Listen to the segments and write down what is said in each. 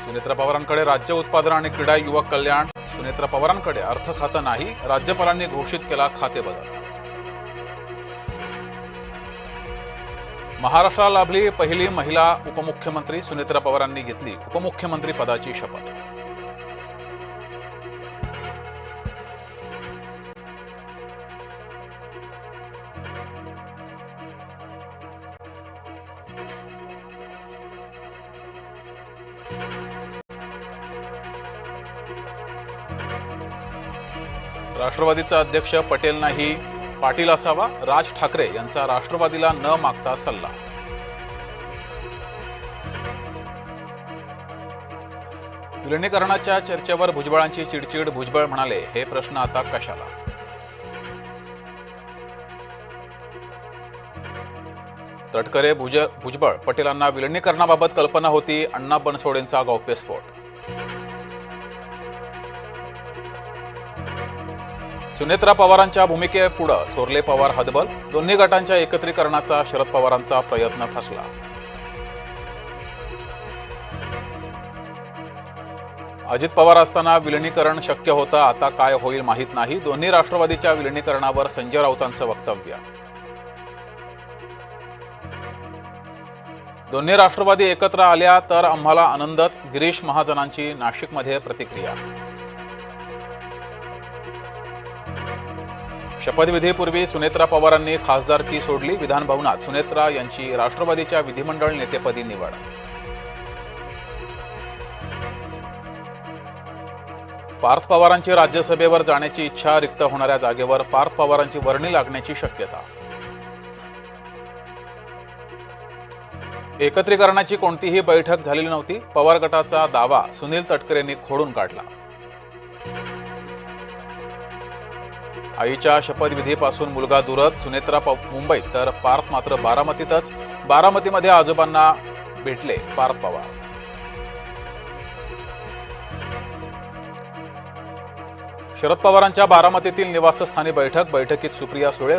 सुनेत्रा पवारांकडे राज्य उत्पादन आणि क्रीडा युवक कल्याण। सुनेत्रा पवारांकडे अर्थ खातं नाही, राज्यपालांनी घोषित केला खातेबदल। महाराष्ट्राला लाभली पहिली महिला उपमुख्यमंत्री, सुनेत्रा पवारांनी घेतली उपमुख्यमंत्री पदाची शपथ। राष्ट्रवादीचा अध्यक्ष पटेल नाही पाटील असावा, राज ठाकरे यांचा राष्ट्रवादीला न मागता सल्ला। विलिनीकरणाच्या चर्चेवर भुजबळांची चिडचिड, भुजबळ म्हणाले हे प्रश्न आता कशाला। तटकरे भुजबळ पटेलांना विलिनीकरणाबाबत कल्पना होती, अण्णा बनसोडेंचा गौप्यस्फोट। सुनेत्रा पवारांच्या भूमिकेपुढे थोरले पवार हतबल, दोन्ही गटांच्या एकत्रीकरणाचा शरद पवारांचा प्रयत्न फसला। अजित पवार असताना विलिनीकरण शक्य होतं, आता काय होईल माहीत नाही, दोन्ही राष्ट्रवादीच्या विलिनीकरणावर संजय राऊतांचं वक्तव्य। दोन्ही राष्ट्रवादी एकत्र आल्या तर आम्हाला आनंदच, गिरीश महाजनांची नाशिकमध्ये प्रतिक्रिया। शपथविधीपूर्वी सुनेत्रा पवारांनी खासदारकी सोडली, विधानभवनात सुनेत्रा यांची राष्ट्रवादीच्या विधिमंडळ नेतेपदी निवड। पार्थ पवारांची राज्यसभेवर जाण्याची इच्छा, रिक्त होणाऱ्या जागेवर पार्थ पवारांची वर्णी लागण्याची शक्यता। एकत्रीकरणाची कोणतीही बैठक झालेली नव्हती, पवार गटाचा दावा सुनील तटकरेंनी खोडून काढला। आईच्या शपथविधीपासून मुलगा दूरच, सुनेत्रा मुंबईत तर पार्थ मात्र बारामतीतच। बारामतीमध्ये आजोबांना भेटले पार्थ पवार। शरद पवारांच्या बारामतीतील निवासस्थानी बैठकीत सुप्रिया सुळे,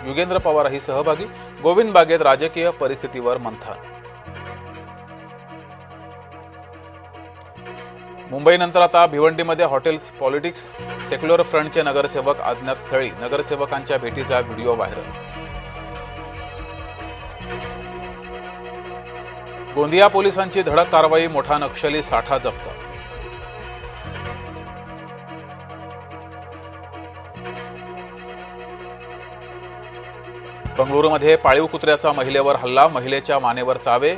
युगेंद्र पवारही सहभागी। गोविंद बागेत राजकीय परिस्थितीवर मंथन। मुंबईनंतर आता भिवंडीमध्ये हॉटेल्स पॉलिटिक्स, सेक्युलर फ्रंटचे नगरसेवक अज्ञातस्थळी, नगरसेवकांच्या भेटीचा व्हिडिओ व्हायरल। गोंदिया पोलिसांची धडक कारवाई, मोठा नक्षली साठा जप्त। बंगळुरूमध्ये पाळीव कुत्र्याचा महिलेवर हल्ला, महिलेच्या मानेवर चावे,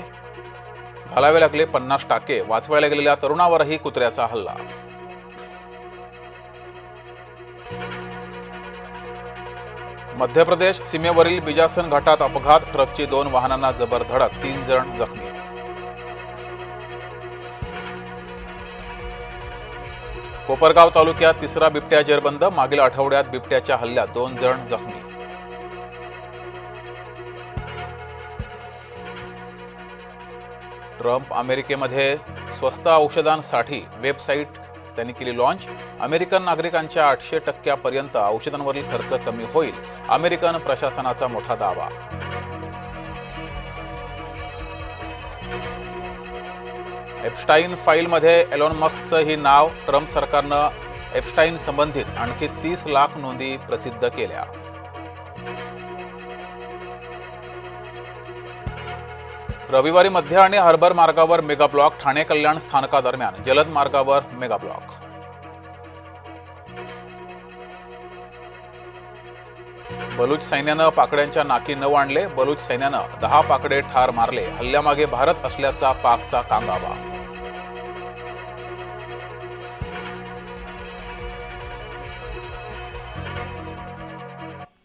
घालावे लागले 50 टाके, वाचवायला गेलेल्या तरुणावरही कुत्र्याचा हल्ला। मध्य प्रदेश सीमेवरील बिजासन घाटात अपघात, ट्रकची 2 वाहनांना जबर धडक, 3 जण जखमी। कोपरगाव तालुक्यात तिसरा बिबट्या जेरबंद, मागील आठवड्यात बिबट्याच्या हल्ल्यात 2 जण जखमी। ट्रम्प अमेरिकेमध्ये स्वस्त औषधांसाठी वेबसाईट त्यांनी केली लॉन्च, अमेरिकन नागरिकांच्या 800% औषधांवरील खर्च कमी होईल, अमेरिकन प्रशासनाचा मोठा दावा। एप्स्टाईन फाईलमध्ये एलॉन मस्कचंही नाव, ट्रम्प सरकारनं एप्स्टाईन संबंधित आणखी 30 लाख नोंदी प्रसिद्ध केल्या। रविवारी मध्य आणि हार्बर मार्गावर मेगा ब्लॉक, ठाणे कल्याण स्थानकादरम्यान जलद मार्गावर मेगा ब्लॉक। बलूच सैन्यानं पाकड्यांच्या नाकी नऊ आणले, बलूच सैन्यानं 10 पाकडे ठार मारले, हल्ल्यामागे भारत असल्याचा पाकचा कांगावा।